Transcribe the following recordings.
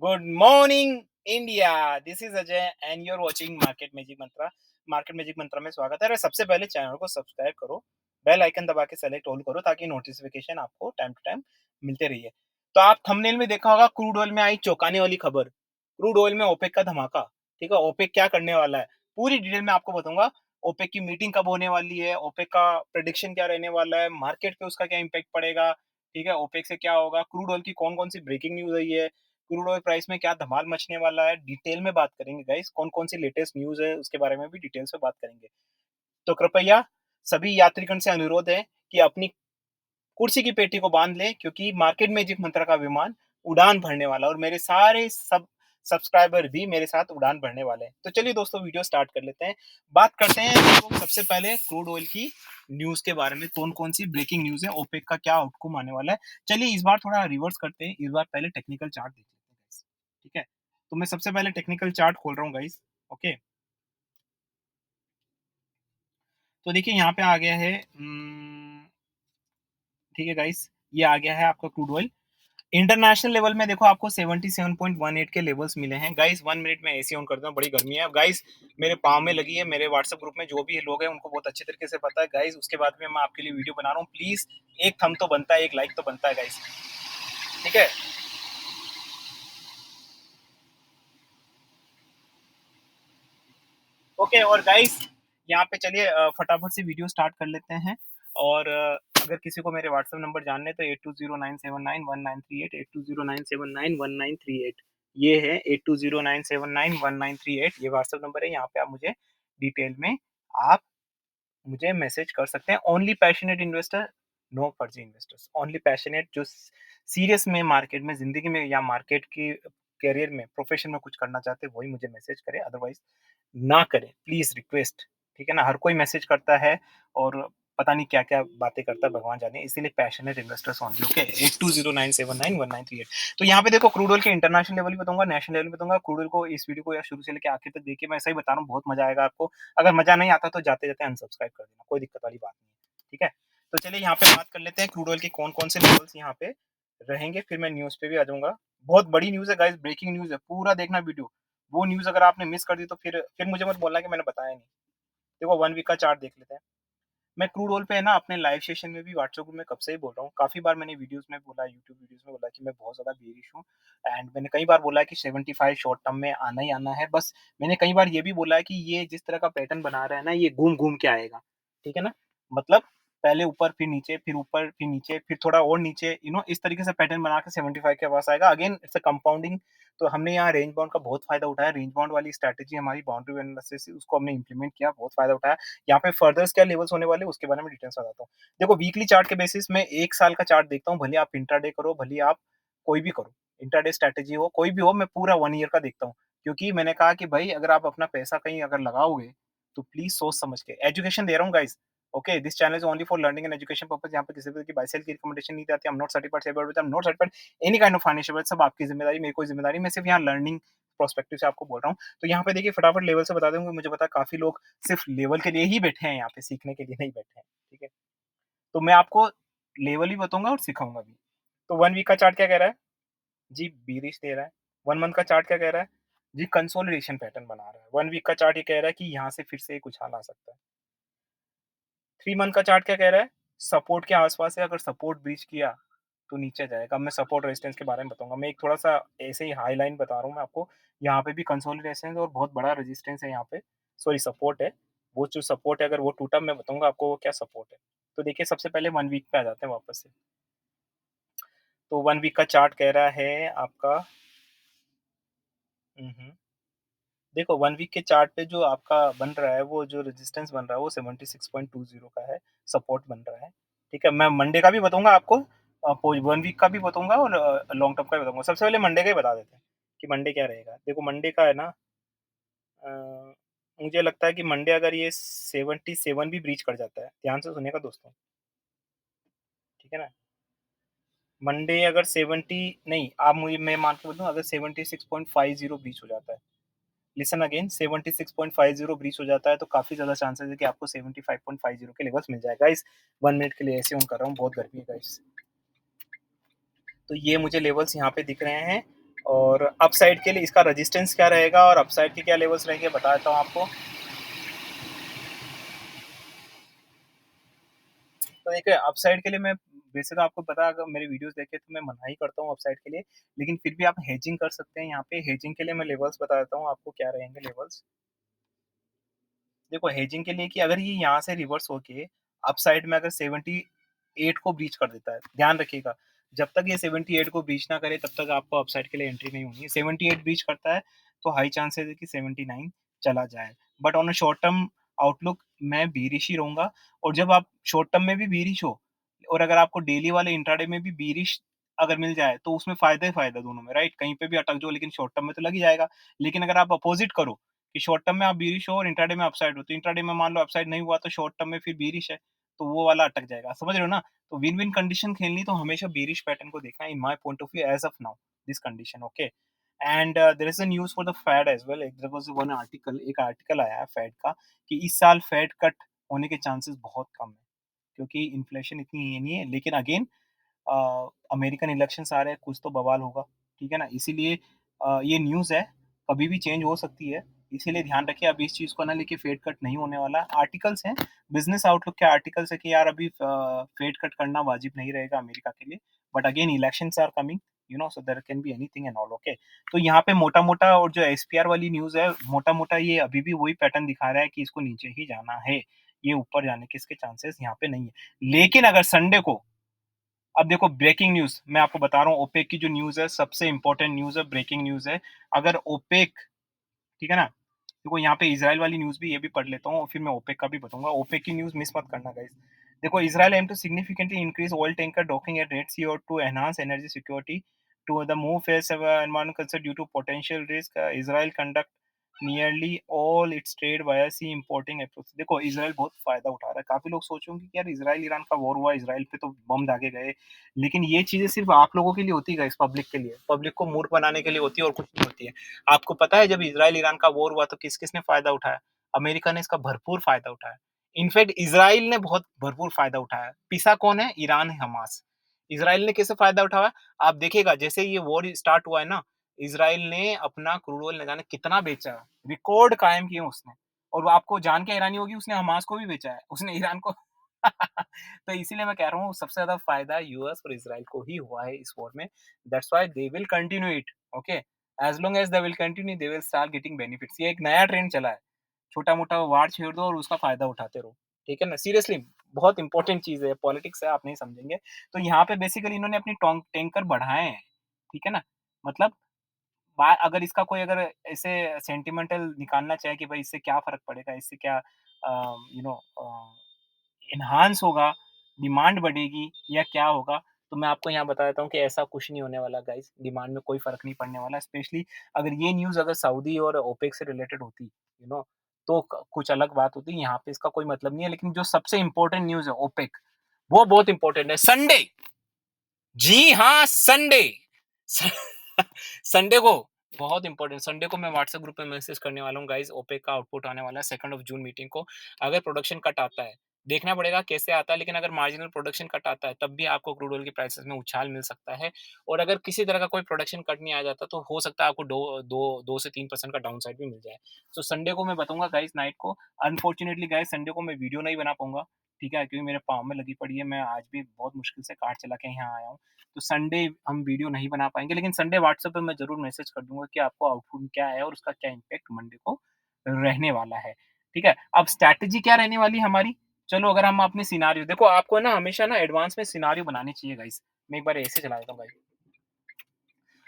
Good morning, India. This is Ajay and you're watching Market Magic Mantra. Market Magic Mantra में स्वागत है। अरे सबसे पहले चैनल को सब्सक्राइब करो, बेल आइकन दबा के सेलेक्ट ऑल करो ताकि नोटिफिकेशन आपको टाइम टू टाइम मिलते रहिए। तो आप थंबनेल में देखा होगा, क्रूड ऑयल में आई चौंकाने वाली खबर। क्रूड ऑयल में ओपेक का धमाका। ठीक है, ओपेक क्या करने वाला है पूरी डिटेल में आपको बताऊंगा। ओपेक की मीटिंग कब होने वाली है, ओपेक का प्रेडिक्शन क्या रहने वाला है, मार्केट पे उसका क्या इम्पैक्ट पड़ेगा। ठीक है, ओपेक से क्या होगा, क्रूड ऑयल की कौन कौन सी ब्रेकिंग न्यूज आई है, क्रूड ऑयल प्राइस में क्या धमाल मचने वाला है, डिटेल में बात करेंगे गाइस। कौन कौन सी लेटेस्ट न्यूज है उसके बारे में भी डिटेल से बात करेंगे। तो कृपया सभी यात्रीगण से अनुरोध है कि अपनी कुर्सी की पेटी को बांध ले, क्योंकि मार्केट मैजिक मंत्रा का विमान उड़ान भरने वाला और मेरे सारे सब सब्सक्राइबर भी मेरे साथ उड़ान भरने वाले हैं। तो चलिए दोस्तों, वीडियो स्टार्ट कर लेते हैं। बात करते हैं तो सबसे पहले क्रूड ऑयल की न्यूज के बारे में। कौन कौन सी ब्रेकिंग न्यूज है, ओपेक का क्या आउटकम आने वाला है। चलिए इस बार थोड़ा रिवर्स करते हैं, इस बार पहले टेक्निकल चार्ट देख लेते हैं guys। ठीक है, तो मैं सबसे पहले टेक्निकल चार्ट खोल रहा हूँ गाइस। ओके, तो देखिए यहाँ पे आ गया है। ठीक है गाइस, ये आ गया है आपका क्रूड ऑयल। इंटरनेशनल लेवल में देखो आपको 77.18 के लेवल्स मिले हैं गाइस। 1 मिनट में एसी ऑन करता हूँ, बड़ी गर्मी है गाइस, मेरे पाँव में लगी है। मेरे व्हाट्सएप ग्रुप में जो भी लोग हैं उनको बहुत अच्छे तरीके से पता है गाइस। उसके बाद में मैं आपके लिए वीडियो बना रहा हूँ। प्लीज एक थंब तो बनता है, एक लाइक तो बनता है गाइस। ठीक है, ओके। और गाइस यहाँ पे चलिए फटाफट से वीडियो स्टार्ट कर लेते हैं। और अगर किसी को मेरे व्हाट्सएप नंबर जानने हैं तो 8209791938, 8209791938, ये है 8209791938, ये व्हाट्सएप नंबर है। यहाँ पे आप मुझे डिटेल में आप मुझे मैसेज कर सकते हैं। ओनली पैशनेट इन्वेस्टर, नो फर्जी इन्वेस्टर्स। ओनली पैशनेट, जो सीरियस में मार्केट में, जिंदगी में या मार्केट की करियर में, प्रोफेशन में कुछ करना चाहते हैं वही मुझे मैसेज करे, अदरवाइज ना करें प्लीज, रिक्वेस्ट। ठीक है ना, हर कोई मैसेज करता है और पता नहीं क्या क्या बातें करता है, भगवान जाने। इसीलिए पैशनेट इन्वेस्टर्स ओनली। ओके, 8209791938। तो यहाँ पे देखो, क्रूड ऑयल के इंटरनेशनल लेवल भी बताऊंगा, नेशनल लेवल भी बताऊंगा। क्रूड ऑयल को, इस वीडियो को या शुरू से लेकर आखिर तक देखिए, मैं ऐसा ही बता रहा हूँ, बहुत मजा आएगा आपको। अगर मजा नहीं आता तो जाते जाते अनसब्सक्राइब कर देना, कोई दिक्कत वाली बात नहीं है। ठीक है, तो चलिए यहाँ पे बात कर लेते हैं क्रूड ऑयल के कौन कौन से लेवल्स यहाँ पे रहेंगे, फिर मैं न्यूज पे भी आ जाऊंगा। बहुत बड़ी न्यूज है गाइस, ब्रेकिंग न्यूज है, पूरा देखना वीडियो। वो न्यूज अगर आपने मिस कर दी तो फिर मुझे मत बोलना कि मैंने बताया नहीं। देखो 1 वीक का चार्ट देख लेते हैं। मैं क्रूड ऑयल पे है ना, अपने लाइव सेशन में भी, व्हाट्सएप ग्रुप में कब से ही बोल रहा हूँ। काफी बार मैंने वीडियोस में बोला, यूट्यूब वीडियोस में बोला कि मैं बहुत ज्यादा बेरिश हूँ। एंड मैंने कई बार बोला है कि 75 शॉर्ट टर्म में आना ही आना है। बस मैंने कई बार ये भी बोला है कि ये जिस तरह का पैटर्न बना रहा है ना, ये घूम घूम के आएगा। ठीक है ना, मतलब पहले ऊपर फिर नीचे, फिर ऊपर फिर नीचे, फिर थोड़ा और नीचे, इस तरीके से पैटर्न बना के 75 के पास आएगा। Again it's a compounding. तो हमने यहाँ रेंज बाउंड का बहुत फायदा उठाया। रेंज बाउंड वाली स्ट्रैटेजी हमारी बाउंड्री एनालिसिस, उसको हमने इंप्लीमेंट किया, बहुत फायदा उठाया। यहाँ पे फर्दर क्या लेवल्स होने वाले उसके बारे में डिटेल्स बताता हूँ। देखो वीकली चार्ट के बेसिस में एक साल का चार्ट देखता हूँ, भले आप इंट्राडे करो, भले आप कोई भी करो, इंट्राडे स्ट्रैटेजी हो, कोई भी हो, मैं पूरा 1 ईयर का देखता हूँ। क्योंकि मैंने कहा कि भाई अगर आप अपना पैसा कहीं अगर लगाओगे तो प्लीज सोच समझ के। एजुकेशन दे रहा हूँ guys. Okay, this channel is only for learning and education purpose. यहाँ पे किसी तरह की बाय सेल की रिकमेंडेशन नहीं आती। I am not certified SEBI, I am not certified any kind of financial advice. सब आपकी जिम्मेदारी, मेरी कोई जिम्मेदारी। मैं सिर्फ यहाँ लर्निंग प्रोस्पेक्टिव से आपको बोल रहा हूँ। तो यहाँ पे देखिए फटाफट लेवल से बता दूंगा। मुझे पता है काफी लोग सिर्फ लेवल के लिए ही बैठे हैं, यहाँ पे सीखने के लिए नहीं बैठे हैं। ठीक है, तो मैं आपको लेवल ही बताऊंगा और सिखाऊंगा भी। तो 1 वीक का चार्ट क्या कह रहा है जी, बीरिश दे रहा है। 1 मंथ का चार्ट क्या कह रहा है जी, कंसोलिडेशन पैटर्न बना रहा है। 1 वीक का चार्ट ये कह रहा है कि यहाँ से फिर से एक उछाल आ सकता है। 3 मंथ का चार्ट क्या कह रहा है, सपोर्ट के आसपास है, अगर सपोर्ट ब्रीच किया तो नीचे जाएगा। अब मैं सपोर्ट रेजिस्टेंस के बारे में बताऊंगा। मैं एक थोड़ा सा ऐसे ही हाई लाइन बता रहा हूँ मैं आपको। यहाँ पे भी कंसोलिडेशन और बहुत बड़ा रेजिस्टेंस है यहाँ पे, सॉरी सपोर्ट है। वो जो सपोर्ट है अगर वो टूटा, मैं बताऊंगा आपको वो क्या सपोर्ट है। तो देखिए सबसे पहले 1 वीक पे आ जाते हैं वापस से। तो 1 वीक का चार्ट कह रहा है आपका, हम्म, देखो 1 वीक के चार्ट पे जो आपका बन रहा है, वो जो रेजिस्टेंस बन रहा है वो 76.20 का है, सपोर्ट बन रहा है। ठीक है, मैं मंडे का भी बताऊंगा आपको, 1 वीक का भी बताऊंगा और लॉन्ग टर्म का भी बताऊंगा। सबसे पहले मंडे का ही बता देते हैं कि मंडे क्या रहेगा। देखो मंडे का है ना, अ, मुझे लगता है कि मंडे अगर ये 77 भी ब्रीच कर जाता है, ध्यान से सुनेगा दोस्तों। ठीक है ना, मंडे अगर 70 नहीं, आप मुझे, मैं मान के बोलूँ अगर 76.50 ब्रीच हो जाता है, लिसन अगेन, 76.50 ब्रीच हो जाता है तो काफी ज्यादा चांसेस है कि आपको 75.50 के लेवल्स मिल जाएगा। इस 1 मिनट के लिए ऐसे ऑन कर रहा हूँ, बहुत गर्मी है गाइस। तो ये मुझे लेवल्स यहाँ पे दिख रहे हैं। और अपसाइड के लिए इसका रेजिस्टेंस क्या रहेगा और अपसाइड के क्या लेवल्स रहेंगे बता देता हूँ आपको। तो देखिए अपसाइड के लिए मैं वैसे तो आपको पता है, अगर मेरी वीडियोस देखे तो मैं मना ही करता हूँ अपसाइड के लिए, लेकिन फिर भी आप हेजिंग कर सकते हैं। यहाँ पे हेजिंग के लिए मैं लेवल्स बता देता हूँ आपको क्या रहेंगे लेवल्स। देखो हेजिंग के लिए कि अगर ये यहाँ से रिवर्स होके अपसाइड में अगर 78 को ब्रीच कर देता है, ध्यान रखिएगा, जब तक ये 78 को ब्रीच ना करे तब तक आपको अपसाइड के लिए एंट्री नहीं होनी है। 78 ब्रीच करता है तो हाई चांसेस है कि 79 चला जाए, but on a short term outlook मैं बीरिश ही रहूंगा। और जब आप शॉर्ट टर्म में भी बीरिश हो और अगर आपको डेली वाले इंट्राडे में भी बीरिश अगर मिल जाए तो उसमें फायदा ही फायदा दोनों में, राइट? कहीं पे भी अटक जाओ लेकिन शॉर्ट टर्म में तो लग ही जाएगा। लेकिन अगर आप अपोजिट करो कि शॉर्ट टर्म में आप बीरिश हो और इंट्राडे में अपसाइड हो, तो इंट्राडे में मान लो अपसाइड नहीं हुआ तो शॉर्ट टर्म में फिर बीरिश है, तो वो वाला अटक जाएगा, समझ रहे हो ना? तो विन विन कंडीशन खेलनी तो हमेशा बीरिश पैटर्न को देखना in my point of view as of now this condition, okay. And there is a news for the Fed as well. There was one article, एक आर्टिकल आया है fade का कि इस साल फेड कट होने के चांसेस बहुत कम है क्योंकि इन्फ्लेशन इतनी ये नहीं है। लेकिन अगेन अमेरिकन इलेक्शंस आ रहे हैं, कुछ तो बवाल होगा, ठीक है ना? इसीलिए ये न्यूज़ है, कभी भी चेंज हो सकती है, इसीलिए ध्यान रखिए। अब इस चीज़ को ना लेके फेड कट नहीं होने वाला। आर्टिकल्स हैं, बिजनेस आउटलुक के आर्टिकल्स है कि यार अभी फेड कट करना वाजिब नहीं रहेगा अमेरिका के लिए, but again elections are coming, you know, so there can be anything and all, okay. तो यहाँ पे मोटा मोटा और जो एसपीआर वाली न्यूज़ है, मोटा मोटा ये अभी भी वही पैटर्न दिखा रहा है कि इसको नीचे ही जाना है, ये ऊपर जाने के इसके चांसेस यहाँ पे नहीं है। लेकिन अगर संडे को, अब देखो ब्रेकिंग न्यूज़ मैं आपको बता रहा हूँ, ओपेक की जो न्यूज़ है सबसे इंपॉर्टेंट न्यूज़ है, ब्रेकिंग न्यूज़ है। अगर ओपेक, ठीक है ना? देखो यहाँ पे इज़राइल वाली न्यूज़ भी ये भी पढ़ लेता हूँ और फिर मैं ओपेक का भी बताऊँगा। ओपेक की न्यूज़ मिस मत करना गाइस। देखो Israel M to significantly increase oil tanker docking at Red Sea और to enhance energy security to the move face environment concern due to potential risk. Israel conduct nearly all its trade via sea importing approach. देखो Israel बहुत फायदा उठा रहा है। काफ़ी लोग सोचेंगे कि यार इज़राइल ईरान का वॉर हुआ, इज़राइल पे तो बम दागे गए। लेकिन ये चीज़ें सिर्फ आप लोगों के लिए होती है गाइस, पब्लिक के लिए। पब्लिक को मूर्ख बनाने के लिए होती है और कुछ नहीं होती है। आपको पता है जब इज़राइल ईरान का वॉर हुआ तो किस-किसने फ़ायदा उठाया? अमेरिका ने इसका भरपूर फ़ायदा उठाया। इनफैक्ट इज़राइल ने बहुत भरपूर फ़ायदा उठाया। पिसा कौन है? ईरान है, हमास। इज़राइल ने कैसे फ़ायदा उठाया? आप देखिएगा जैसे ये वॉर स्टार्ट हुआ है ना, इज़राइल ने अपना क्रूड ऑयल न जाने कितना बेचा है। रिकॉर्ड कायम किए उसने। और वो आपको जान के हैरानी होगी उसने हमास को भी बेचा है। उसने ईरान को तो इसीलिए मैं कह रहा हूँ सबसे ज़्यादा फ़ायदा यूएस और इज़राइल को ही हुआ है इस वॉर में। That's why they will continue it, okay. As long as they will continue they will start getting benefits. ये एक नया ट्रेंड चला है। छोटा-मोटा वार छेड़ दो और उसका फ़ायदा उठाते रहो। ठीक है ना? सीरियसली बहुत इंपॉर्टेंट चीज़ है, पॉलिटिक्स है, आप नहीं समझेंगे। तो यहाँ पे बेसिकली इन्होंने अपनी टैंकर बढ़ाए हैं। ठीक है ना? मतलब बा अगर इसका कोई अगर ऐसे सेंटिमेंटल निकालना चाहे कि भाई इससे क्या फ़र्क पड़ेगा, इससे क्या यू नो एनहांस होगा, डिमांड बढ़ेगी या क्या होगा? तो मैं आपको यहाँ बता देता हूँ कि ऐसा कुछ नहीं होने वाला गाइज़, डिमांड में कोई फ़र्क नहीं पड़ने वाला। स्पेशली अगर ये न्यूज़ अगर सऊदी और ओपेक से रिलेटेड होती, यू नो, तो क कुछ अलग बात होती। यहाँ पे इसका कोई मतलब नहीं है, लेकिन जो सबसे इम्पोर्टेंट न्यूज़ है ओपेक, वो बहुत इम्पोर्टेंट है। संडे, जी हाँ, संडे स संडे को बहुत इंपॉर्टेंट, संडे को मैं व्हाट्सएप ग्रुप पे मैसेज करने वाला हूँ गाइस। ओपेक का आउटपुट आने वाला है 2 ऑफ जून मीटिंग को। अगर प्रोडक्शन कट आता है, देखना पड़ेगा कैसे आता है, लेकिन अगर मार्जिनल प्रोडक्शन कट आता है तब भी आपको क्रूड ऑयल की प्राइसेस में उछाल मिल सकता है। और अगर किसी तरह का कोई प्रोडक्शन कट नहीं आ जाता तो हो सकता है आपको 2 से 3% का डाउन साइड भी मिल जाए। तो संडे को मैं बताऊंगा गाइस नाइट को। अनफॉर्चुनेटली गाइस संडे को मैं वीडियो नहीं बना पाऊंगा, ठीक है, क्योंकि मेरे पाँव में लगी पड़ी है। मैं आज भी बहुत मुश्किल से कार चला के यहाँ आया हूँ। तो संडे हम वीडियो नहीं बना पाएँगे, लेकिन संडे व्हाट्सएप पे मैं ज़रूर मैसेज कर दूँगा कि आपको आउटपुट क्या है और उसका क्या इम्पैक्ट मंडे को रहने वाला है, ठीक है? अब स्ट्रैटेजी क्या रहने वाली है हमारी? चलो अगर हम अपने सिनेरियो देखो, आपको ना हमेशा ना एडवांस में सिनेरियो बनाने चाहिए गाइस। मैं एक बार ऐसे चला देता हूँ गाइस।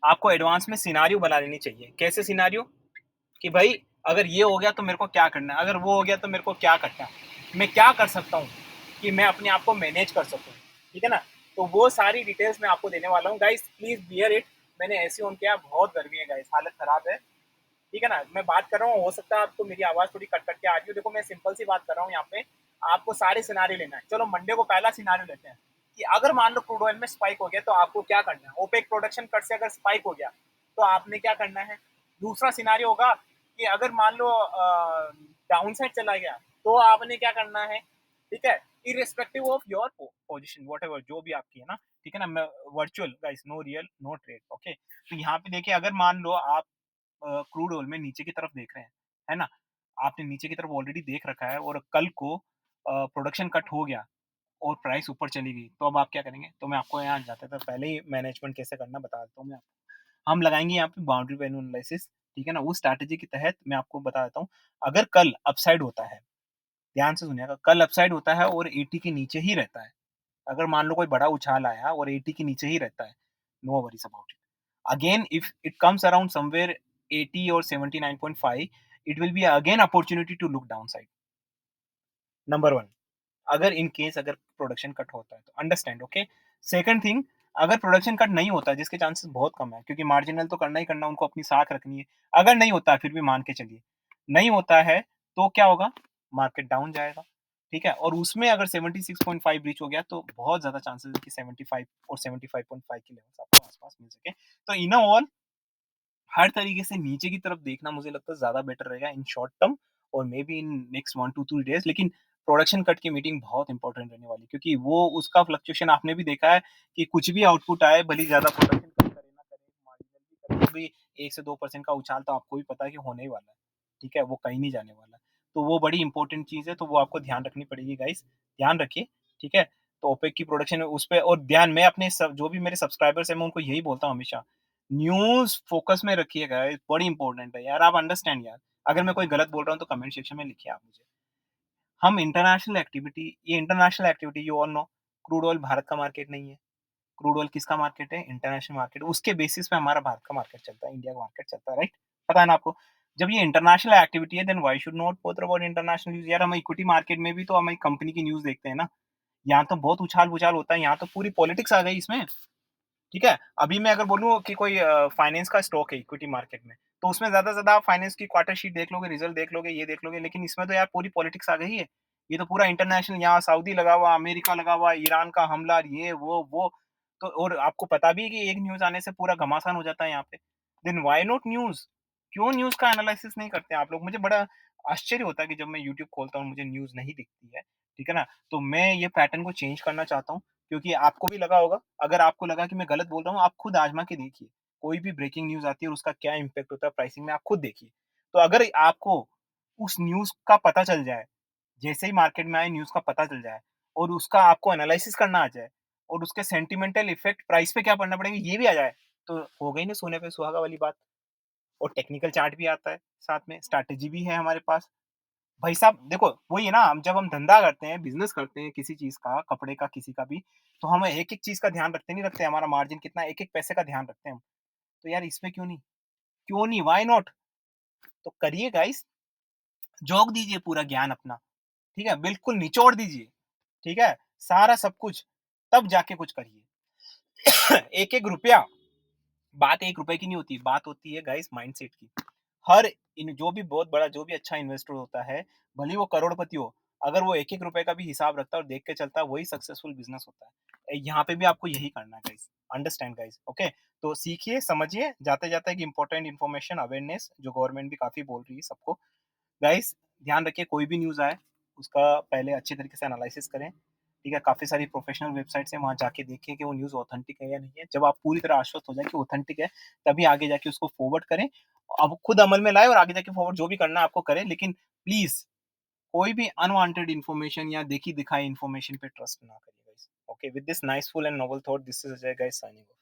आपको एडवांस में सिनेरियो बना लेनी चाहिए। कैसे सिनेरियो? कि भाई अगर ये हो गया तो मेरे को क्या करना है, अगर वो हो गया तो मेरे को क्या करना है, मैं क्या कर सकता हूँ कि मैं अपने आप को मैनेज कर सकूँ, ठीक है ना? तो वो सारी डिटेल्स मैं आपको देने वाला हूँ गाइस, प्लीज बियर इट। मैंने ऐसे ऑन किया, बहुत गर्मी है गाइस, हालत खराब है, ठीक है ना? मैं बात कर रहा हूँ, हो सकता है आपको मेरी आवाज़ थोड़ी कट कट के आ रही हो। देखो मैं सिंपल सी बात कर रहा हूँ यहाँ पे, आपको सारे सिनारे लेना है। चलो मंडे को पहला सिनारियो लेते हैं कि अगर मान लो क्रूड ऑयल में स्पाइक हो गया तो आपको क्या करना है। ओपेक प्रोडक्शन कट से अगर स्पाइक हो गया तो आपने क्या करना है। दूसरा सिनारियो होगा कि अगर मान लो डाउन साइड चला गया तो आपने क्या करना है, ठीक है, irrespective of your position whatever जो भी आपकी है ना, ठीक है ना? मैं virtual guys, no real, no trade, okay? तो यहाँ पे देखिए, अगर मान लो आप क्रूड ऑयल में नीचे की तरफ देख रहे हैं, है ना? आपने नीचे की तरफ ऑलरेडी देख रखा है और कल को प्रोडक्शन कट हो गया और प्राइस ऊपर चली गई, तो अब आप क्या करेंगे? तो मैं आपको यहाँ जाते तो पहले ही मैनेजमेंट कैसे करना बता देता हूँ मैं आपको। हम लगाएँगे यहाँ पे बाउंड्री वैल्यू एनालिसिस, ठीक है ना? उस स्ट्रैटेजी के तहत मैं आपको बता देता हूँ, अगर कल अपसाइड होता है, ध्यान से सुनिएगा, कल अपसाइड होता है और 80 के नीचे ही रहता है। अगर मान लो कोई बड़ा उछाल आया और 80 के नीचे ही रहता है, no worries about it. Again if it comes around somewhere 80 और 79.5, it will be again opportunity to look downside, number 1। अगर इन केस अगर प्रोडक्शन कट होता है तो अंडरस्टैंड, ओके? सेकंड थिंग, अगर प्रोडक्शन कट नहीं होता है, जिसके चांसेस बहुत कम है, क्योंकि मार्जिनल तो करना ही करना, उनको अपनी साख रखनी है। अगर नहीं होता है, फिर भी मान के चलिए, नहीं होता है, तो क्या होगा? मार्केट डाउन जाएगा, ठीक है? और उसमें अगर 76.5 रीच हो गया, तो बहुत ज़्यादा चांसेस है कि 75 और 75.5 के लेवल्स आपको आस-पास मिल सके। तो इन अ ऑल, हर तरीके से नीचे की तरफ देखना मुझे लगता है ज़्यादा बेटर रहेगा इन शॉर्ट टर्म और maybe in next 1 to 2 days. लेकिन प्रोडक्शन कट की मीटिंग बहुत इंपॉर्टेंट रहने वाली है, क्योंकि वो उसका फ्लक्चुएशन आपने भी देखा है कि कुछ भी आउटपुट आए, भले ही ज़्यादा प्रोडक्शन कट करे ना करे, मार्जिनल भी करे, तो भी 1 से 2% का उछाल तो आपको भी पता है कि होने ही वाला है, ठीक है? वो कहीं नहीं जाने वाला है। तो वो बड़ी इंपॉर्टेंट चीज़ है, तो वो आपको ध्यान रखनी पड़ेगी गाइज़, ध्यान रखिए, ठीक है? तो ओपेक की प्रोडक्शन उस पे और ध्यान, मैं अपने सब जो भी मेरे सब्सक्राइबर्स हैं, मैं उनको यही बोलता हूँ हमेशा, न्यूज़ फ़ोकस में रखिएगा, ये बड़ी इम्पोर्टेंट है यार, आप अंडरस्टैंड यार। अगर मैं कोई गलत बोल रहा हूँ तो कमेंट सेक्शन में लिखिए आप मुझे। हम इंटरनेशनल एक्टिविटी, ये international activity you all know, crude oil Bharat का मार्केट नहीं है। क्रूड ऑयल किसका मार्केट है? International market. उसके बेसिस पे हमारा भारत का मार्केट चलता है, इंडिया का मार्केट चलता है, राइट? पता है ना आपको? जब ये इंटरनेशनल एक्टिविटी है, then why should not bother about international news? यार हम इक्विटी मार्केट में भी तो हम एक कंपनी की न्यूज़ देखते हैं ना। यहाँ तो बहुत उछाल-पुछाल होता है, यहाँ तो पूरी पॉलिटिक्स आ गई इसमें। ठीक है? अभी मैं अगर बोलूँ कि कोई फाइनेंस का स्टॉक है इक्विटी मार्केट में, तो उसमें ज़्यादा से ज़्यादा आप फाइनेंस की क्वार्टर शीट देख लोगे, रिज़ल्ट देख लोगे, ये देख लोगे, लेकिन इसमें तो यार पूरी पॉलिटिक्स आ गई है। ये तो पूरा इंटरनेशनल, यहाँ सऊदी लगा हुआ, अमेरिका लगा हुआ, ईरान का हमला, ये वो। तो और आपको पता भी है कि एक न्यूज़ आने से पूरा घमासान हो जाता है यहाँ पे। Then why not news? क्यों न्यूज़ का एनालिसिस नहीं करते आप लोग? मुझे बड़ा आश्चर्य होता है कि जब मैं यूट्यूब खोलता हूँ, मुझे न्यूज़ नहीं दिखती है, ठीक है ना? तो मैं ये पैटर्न को चेंज करना चाहता हूँ। क्योंकि आपको भी लगा होगा, अगर आपको लगा कि मैं गलत बोल रहा हूँ, आप खुद आज़मा के देखिए। कोई भी ब्रेकिंग न्यूज़ आती है और उसका क्या इम्पैक्ट होता है प्राइसिंग में, आप खुद देखिए। तो अगर आपको उस न्यूज़ का पता चल जाए, जैसे ही मार्केट में आए न्यूज़ का पता चल जाए और उसका आपको एनालिसिस करना आ जाए और उसके सेंटिमेंटल इफ़ेक्ट प्राइस पे क्या पड़ना पड़ेगा, ये भी आ जाए, तो हो गई ना सोने पे सुहागा वाली बात। और टेक्निकल चार्ट भी आता है, साथ में स्ट्रैटेजी भी है हमारे पास। भाई साहब देखो, वही है ना, हम जब हम धंधा करते हैं, बिज़नेस करते हैं किसी चीज़ का, कपड़े का, किसी का भी, तो हम एक-एक चीज़ का ध्यान रखते नहीं रखते, हमारा मार्जिन कितना है, एक-एक पैसे का ध्यान रखते हैं हम। तो यार इसमें क्यों नहीं? क्यों नहीं? Why not? तो करिए गाइस, झोंक दीजिए पूरा ज्ञान अपना, ठीक है? बिल्कुल निचोड़ दीजिए, ठीक है? सारा सब कुछ, तब जाके कुछ करिए। एक-एक रुपया, बात ₹1 की नहीं होती, बात होती है गाइस माइंडसेट की। हर इन जो भी बहुत बड़ा, जो भी अच्छा इन्वेस्टर होता है, भले ही वो करोड़पति हो, अगर वो एक-एक रुपए का भी हिसाब रखता है और देख के चलता है, वही सक्सेसफुल बिज़नेस होता है। यहाँ पे भी आपको यही करना है गाइस, अंडरस्टैंड गाइस, ओके? तो सीखिए, समझिए, जाते-जाते एक इम्पोर्टेंट इन्फॉर्मेशन अवेयरनेस जो गवर्नमेंट भी काफ़ी बोल रही है सबको। गाइस ध्यान रखिए, कोई भी न्यूज़ आए, उसका पहले अच्छे तरीके से एनालिसिस करें, ठीक है? काफ़ी सारी प्रोफेशनल वेबसाइट्स हैं, वहाँ जाके देखिए कि वो न्यूज़ ऑथेंटिक है या नहीं है। जब आप पूरी तरह आश्वस्त हो जाएँ कि ऑथेंटिक है, तभी आगे जाके उसको फॉरवर्ड करें। अब खुद अमल में लाएँ और आगे जाके फॉरवर्ड जो भी करना है आपको करें, लेकिन प्लीज़ कोई भी अनवांटेड इन्फॉर्मेशन या देखी-दिखाई इन्फॉर्मेशन पे ट्रस्ट ना करिए guys. Okay, with this niceful and noble thought, this is Ajay guys signing of.